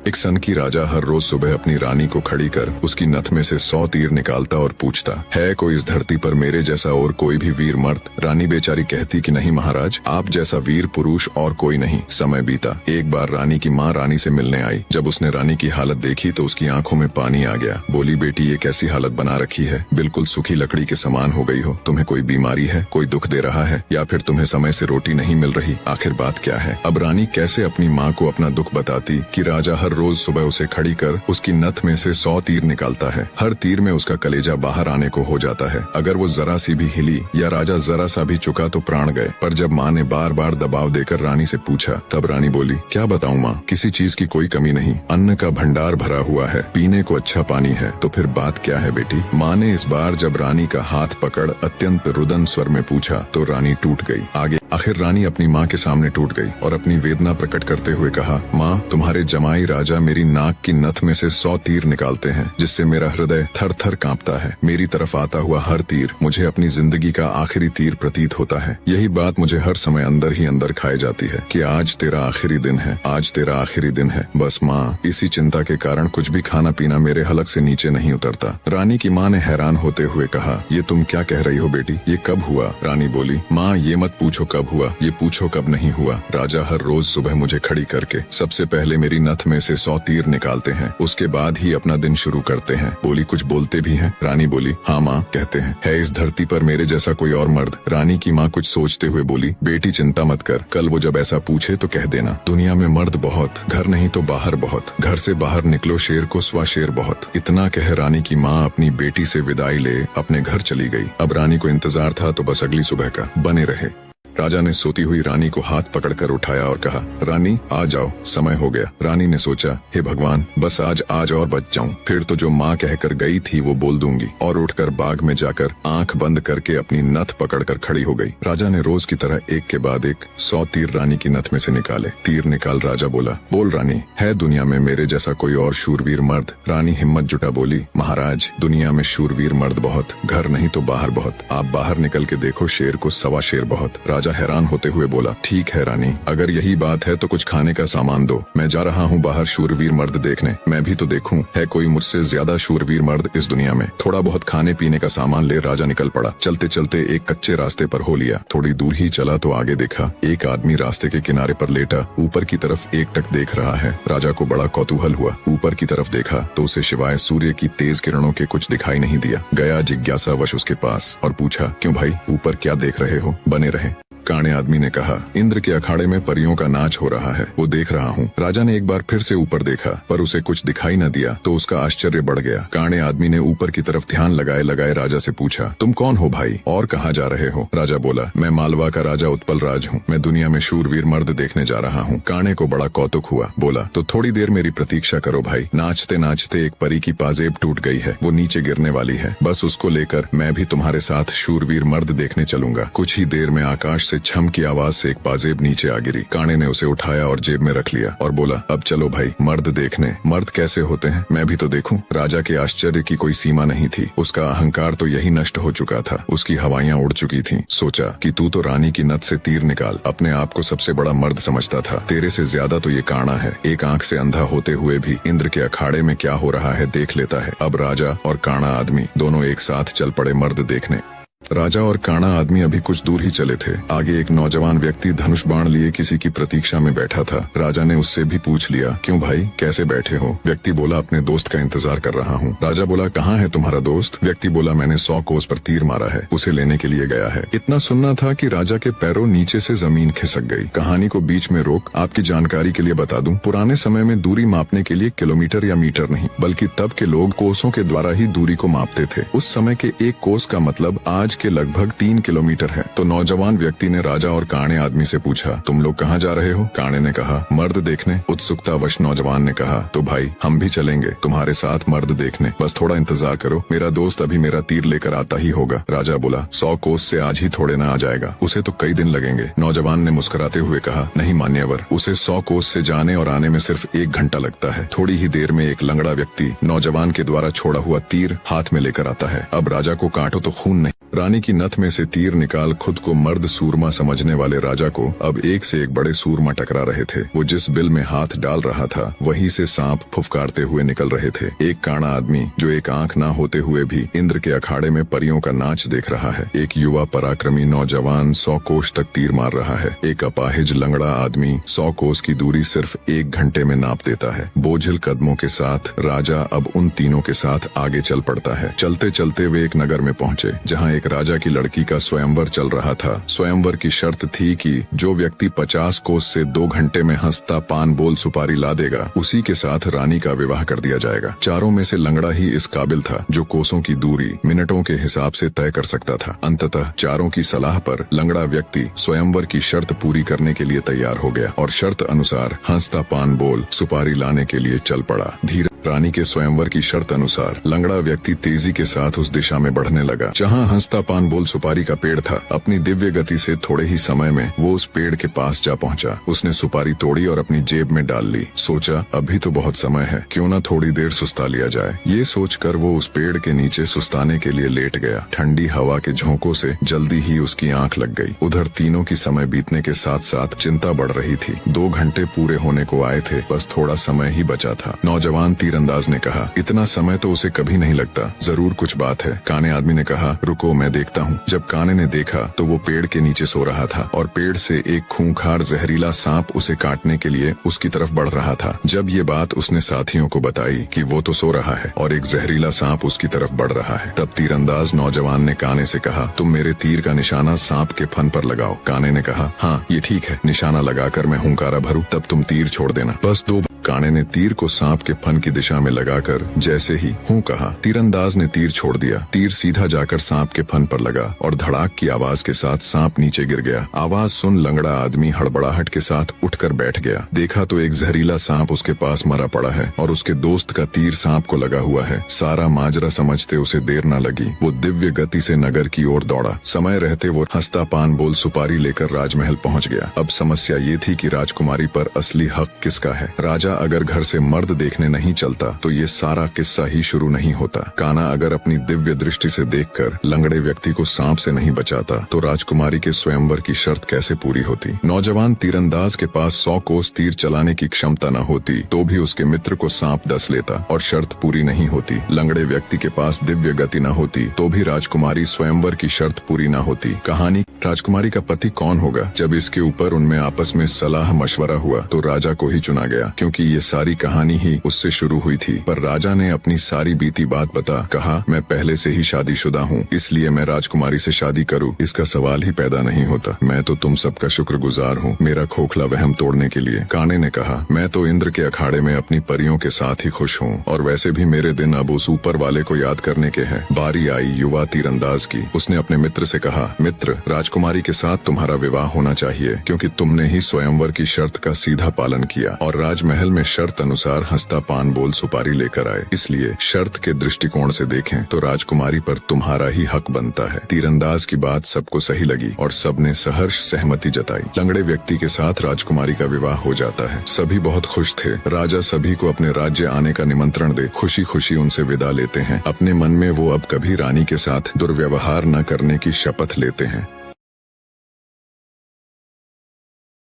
एक सन की राजा हर रोज सुबह अपनी रानी को खड़ी कर उसकी नथ में से 100 तीर निकालता और पूछता, है कोई इस धरती पर मेरे जैसा और कोई भी वीर मर्द? रानी बेचारी कहती कि नहीं महाराज, आप जैसा वीर पुरुष और कोई नहीं। समय बीता। एक बार रानी की माँ रानी से मिलने आई। जब उसने रानी की हालत देखी तो उसकी आंखों में पानी आ गया। बोली, बेटी ये कैसी हालत बना रखी है, बिल्कुल सूखी लकड़ी के समान हो गई हो। तुम्हें कोई बीमारी है, कोई दुख दे रहा है, या फिर तुम्हें समय से रोटी नहीं मिल रही? आखिर बात क्या है? अब रानी कैसे अपनी माँ को अपना दुख बताती कि राजा हर रोज सुबह उसे खड़ी कर उसकी नथ में से 100 तीर निकालता है। हर तीर में उसका कलेजा बाहर आने को हो जाता है। अगर वो जरा सी भी हिली या राजा जरा सा भी चुका तो प्राण गए। पर जब माँ ने बार बार दबाव देकर रानी से पूछा, तब रानी बोली, क्या बताऊँ माँ, किसी चीज की कोई कमी नहीं, अन्न का भंडार भरा हुआ है, पीने को अच्छा पानी है। तो फिर बात क्या है बेटी? माँ ने इस बार जब रानी का हाथ पकड़ अत्यंत रुदन स्वर में पूछा तो रानी टूट गई। आखिर रानी अपनी माँ के सामने टूट गई और अपनी वेदना प्रकट करते हुए कहा, माँ, तुम्हारे जमाई राजा मेरी नाक की नथ में से 100 तीर निकालते हैं, जिससे मेरा हृदय थर थर कांपता है। मेरी तरफ आता हुआ हर तीर मुझे अपनी जिंदगी का आखिरी तीर प्रतीत होता है। यही बात मुझे हर समय अंदर ही अंदर खाई जाती है कि आज तेरा आखिरी दिन है, आज तेरा आखिरी दिन है। बस माँ, इसी चिंता के कारण कुछ भी खाना पीना मेरे हलक से नीचे नहीं उतरता। रानी की माँ ने हैरान होते हुए कहा, ये तुम क्या कह रही हो बेटी, ये कब हुआ? रानी बोली, माँ ये मत पूछो कब हुआ, ये पूछो कब नहीं हुआ। राजा हर रोज सुबह मुझे खड़ी करके सबसे पहले मेरी नथ में से 100 तीर निकालते हैं, उसके बाद ही अपना दिन शुरू करते हैं। बोली, कुछ बोलते भी हैं? रानी बोली, हाँ माँ, कहते हैं। है इस धरती पर मेरे जैसा कोई और मर्द? रानी की माँ कुछ सोचते हुए बोली, बेटी चिंता मत कर, कल वो जब ऐसा पूछे तो कह देना, दुनिया में मर्द बहुत, घर नहीं तो बाहर बहुत, घर से बाहर निकलो शेर को स्वा शेर बहुत। इतना कह रानी की माँ अपनी बेटी से विदाई ले अपने घर चली गई। अब रानी को इंतजार था तो बस अगली सुबह का। बने रहे। राजा ने सोती हुई रानी को हाथ पकड़कर उठाया और कहा, रानी आ जाओ, समय हो गया। रानी ने सोचा, हे भगवान, बस आज और बच जाऊं, फिर तो जो माँ कहकर गई थी वो बोल दूंगी। और उठकर बाग में जाकर आंख बंद करके अपनी नथ पकड़कर खड़ी हो गई। राजा ने रोज की तरह एक के बाद एक 100 तीर रानी की नथ में से निकाले। तीर निकाल राजा बोला, बोल रानी, है दुनिया में मेरे जैसा कोई और शूरवीर मर्द? रानी हिम्मत जुटा बोली, महाराज, दुनिया में शूरवीर मर्द बहुत, घर नहीं तो बाहर बहुत। आप बाहर निकल के देखो, शेर को सवा शेर बहुत। राजा हैरान होते हुए बोला, ठीक है रानी, अगर यही बात है तो कुछ खाने का सामान दो, मैं जा रहा हूँ बाहर शूरवीर मर्द देखने, मैं भी तो देखूं, है कोई मुझसे ज्यादा शूरवीर मर्द इस दुनिया में। थोड़ा बहुत खाने पीने का सामान ले राजा निकल पड़ा। चलते चलते एक कच्चे रास्ते पर हो लिया। थोड़ी दूर ही चला तो आगे देखा, एक आदमी रास्ते के किनारे पर लेटा ऊपर की तरफ एकटक देख रहा है। राजा को बड़ा कौतूहल हुआ। ऊपर की तरफ देखा तो उसे सिवाय सूर्य की तेज किरणों के कुछ दिखाई नहीं दिया। गया जिज्ञासावश उसके पास और पूछा, क्यों भाई, ऊपर क्या देख रहे हो? बने रहे। काणे आदमी ने कहा, इंद्र के अखाड़े में परियों का नाच हो रहा है, वो देख रहा हूँ। राजा ने एक बार फिर से ऊपर देखा पर उसे कुछ दिखाई न दिया तो उसका आश्चर्य बढ़ गया। काणे आदमी ने ऊपर की तरफ ध्यान लगाए लगाए राजा से पूछा, तुम कौन हो भाई और कहाँ जा रहे हो? राजा बोला, मैं मालवा का राजा उत्पल राज हूँ, मैं दुनिया में शूरवीर मर्द देखने जा रहा हूँ। काणे को बड़ा कौतुक हुआ। बोला, तो थोड़ी देर मेरी प्रतीक्षा करो भाई। नाचते नाचते एक परी की पाजेब टूट गई है, वो नीचे गिरने वाली है, बस उसको लेकर मैं भी तुम्हारे साथ शूरवीर मर्द देखने चलूंगा। कुछ ही देर में आकाश से छम की आवाज से एक पाजेब नीचे आ गिरी। काणे ने उसे उठाया और जेब में रख लिया और बोला, अब चलो भाई मर्द देखने। मर्द कैसे होते हैं, मैं भी तो देखूं। राजा के आश्चर्य की कोई सीमा नहीं थी। उसका अहंकार तो यही नष्ट हो चुका था, उसकी हवाइयां उड़ चुकी थीं। सोचा कि तू तो रानी की नथ से तीर निकाल अपने आप को सबसे बड़ा मर्द समझता था, तेरे से ज्यादा तो ये काणा है। एक आंख से अंधा होते हुए भी इंद्र के अखाड़े में क्या हो रहा है देख लेता है। अब राजा और काणा आदमी दोनों एक साथ चल पड़े मर्द देखने। राजा और काणा आदमी अभी कुछ दूर ही चले थे। आगे एक नौजवान व्यक्ति धनुष बाण लिए किसी की प्रतीक्षा में बैठा था। राजा ने उससे भी पूछ लिया, क्यों भाई, कैसे बैठे हो? व्यक्ति बोला, अपने दोस्त का इंतजार कर रहा हूँ। राजा बोला, कहाँ है तुम्हारा दोस्त? व्यक्ति बोला, मैंने 100 कोस पर तीर मारा है, उसे लेने के लिए गया है। इतना सुनना था कि राजा के पैरों नीचे से जमीन खिसक गई। कहानी को बीच में रोक आपकी जानकारी के लिए बता दूं, पुराने समय में दूरी मापने के लिए किलोमीटर या मीटर नहीं बल्कि तब के लोग कोसों के द्वारा ही दूरी को मापते थे। उस समय के एक कोस का मतलब आज के लगभग 3 किलोमीटर है। तो नौजवान व्यक्ति ने राजा और काणे आदमी से पूछा, तुम लोग कहाँ जा रहे हो? काणे ने कहा, मर्द देखने। उत्सुकतावश नौजवान ने कहा, तो भाई हम भी चलेंगे तुम्हारे साथ मर्द देखने, बस थोड़ा इंतजार करो, मेरा दोस्त अभी मेरा तीर लेकर आता ही होगा। राजा बोला, 100 कोस से आज ही थोड़े न आ जाएगा, उसे तो कई दिन लगेंगे। नौजवान ने मुस्कुराते हुए कहा, नहीं मान्यवर, उसे 100 कोस से जाने और आने में सिर्फ 1 घंटा लगता है। थोड़ी ही देर में एक लंगड़ा व्यक्ति नौजवान के द्वारा छोड़ा हुआ तीर हाथ में लेकर आता है। अब राजा को काटो तो खून नहीं रानी की नथ में से तीर निकाल खुद को मर्द सूरमा समझने वाले राजा को अब एक से एक बड़े सूरमा टकरा रहे थे। वो जिस बिल में हाथ डाल रहा था वहीं से सांप फुफकारते हुए निकल रहे थे। एक काना आदमी जो एक आंख ना होते हुए भी इंद्र के अखाड़े में परियों का नाच देख रहा है। एक युवा पराक्रमी नौजवान 100 कोस तक तीर मार रहा है। एक अपाहिज लंगड़ा आदमी 100 कोस की दूरी सिर्फ 1 घंटे में नाप देता है। बोझिल कदमों के साथ राजा अब उन तीनों के साथ आगे चल पड़ता है। चलते चलते वे एक नगर में पहुंचे जहां एक राजा की लड़की का स्वयंवर चल रहा था। स्वयंवर की शर्त थी कि जो व्यक्ति 50 कोस से 2 घंटे में हंसता पान बोल सुपारी ला देगा उसी के साथ रानी का विवाह कर दिया जाएगा। चारों में से लंगड़ा ही इस काबिल था जो कोसों की दूरी मिनटों के हिसाब से तय कर सकता था। अंततः चारों की सलाह पर लंगड़ा व्यक्ति स्वयंवर की शर्त पूरी करने के लिए तैयार हो गया और शर्त अनुसार हंसता पान बोल सुपारी लाने के लिए चल पड़ा। धीरे रानी के स्वयंवर की शर्त अनुसार लंगड़ा व्यक्ति तेजी के साथ उस दिशा में बढ़ने लगा जहां हंसता पान बोल सुपारी का पेड़ था। अपनी दिव्य गति से थोड़े ही समय में वो उस पेड़ के पास जा पहुंचा। उसने सुपारी तोड़ी और अपनी जेब में डाल ली। सोचा अभी तो बहुत समय है, क्यों न थोड़ी देर सुस्ता लिया जाए। ये सोचकर वो उस पेड़ के नीचे सुस्ताने के लिए लेट गया। ठंडी हवा के झोंकों से जल्दी ही उसकी आंख लग गई। उधर तीनों की समय बीतने के साथ साथ चिंता बढ़ रही थी। 2 घंटे पूरे होने को आए थे, बस थोड़ा समय ही बचा था। नौजवान तीरंदाज ने कहा, इतना समय तो उसे कभी नहीं लगता, जरूर कुछ बात है। काने आदमी ने कहा, रुको मैं देखता हूँ। जब काने ने देखा तो वो पेड़ के नीचे सो रहा था और पेड़ से एक खूंखार जहरीला सांप उसे काटने के लिए उसकी तरफ बढ़ रहा था। जब ये बात उसने साथियों को बताई कि वो तो सो रहा है और एक जहरीला सांप उसकी तरफ बढ़ रहा है, तब तीरंदाज नौजवान ने काने से कहा, तुम मेरे तीर का निशाना सांप के फन पर लगाओ। काने ने कहा, हाँ ये ठीक है, निशाना लगाकर मैं हुंकारा भरूं तब तुम तीर छोड़ देना। बस 2 काने ने तीर को सांप के फन की दिशा में लगाकर जैसे ही हूँ कहा, तीरंदाज ने तीर छोड़ दिया। तीर सीधा जाकर सांप के फन पर लगा और धड़ाक की आवाज के साथ सांप नीचे गिर गया। आवाज सुन लंगड़ा आदमी हड़बड़ाहट के साथ उठकर बैठ गया। देखा तो एक जहरीला सांप उसके पास मरा पड़ा है और उसके दोस्त का तीर सांप को लगा हुआ है। सारा माजरा समझते उसे देर न लगी। वो दिव्य गति से नगर की ओर दौड़ा। समय रहते वो हंसता पान बोल सुपारी लेकर राजमहल पहुंच गया। अब समस्या ये थी कि राजकुमारी पर असली हक किसका है। राजा अगर घर से मर्द देखने नहीं चलता तो ये सारा किस्सा ही शुरू नहीं होता। काना अगर अपनी दिव्य दृष्टि से देखकर लंगड़े व्यक्ति को सांप से नहीं बचाता तो राजकुमारी के स्वयंवर की शर्त कैसे पूरी होती। नौजवान तीरंदाज के पास 100 कोस तीर चलाने की क्षमता न होती तो भी उसके मित्र को सांप डस लेता और शर्त पूरी नहीं होती। लंगड़े व्यक्ति के पास दिव्य गति न होती तो भी राजकुमारी स्वयंवर की शर्त पूरी न होती। कहानी राजकुमारी का पति कौन होगा। जब इसके ऊपर उनमें आपस में सलाह मशवरा हुआ तो राजा को ही चुना गया, क्योंकि ये सारी कहानी ही उससे शुरू हुई थी। पर राजा ने अपनी सारी बीती बात बता कहा, मैं पहले से ही शादीशुदा हूँ, इसलिए मैं राजकुमारी से शादी करूँ इसका सवाल ही पैदा नहीं होता। मैं तो तुम सबका शुक्रगुजार हूँ मेरा खोखला वहम तोड़ने के लिए। काने ने कहा, मैं तो इंद्र के अखाड़े में अपनी परियों के साथ ही खुश हूँ और वैसे भी मेरे दिन अब उस ऊपर वाले को याद करने के हैं। बारी आई युवा तीरंदाज की। उसने अपने मित्र से कहा, मित्र राजकुमारी के साथ तुम्हारा विवाह होना चाहिए, क्योंकि तुमने ही स्वयंवर की शर्त का सीधा पालन किया और राजमहल में शर्त अनुसार हंसता पान बोल सुपारी लेकर आए। इसलिए शर्त के दृष्टिकोण से देखें तो राजकुमारी पर तुम्हारा ही हक बनता है। तीरंदाज की बात सबको सही लगी और सबने सहर्ष सहमति जताई। लंगड़े व्यक्ति के साथ राजकुमारी का विवाह हो जाता है। सभी बहुत खुश थे। राजा सभी को अपने राज्य आने का निमंत्रण दे खुशी खुशी उनसे विदा लेते हैं। अपने मन में वो अब कभी रानी के साथ दुर्व्यवहार न करने की शपथ लेते हैं।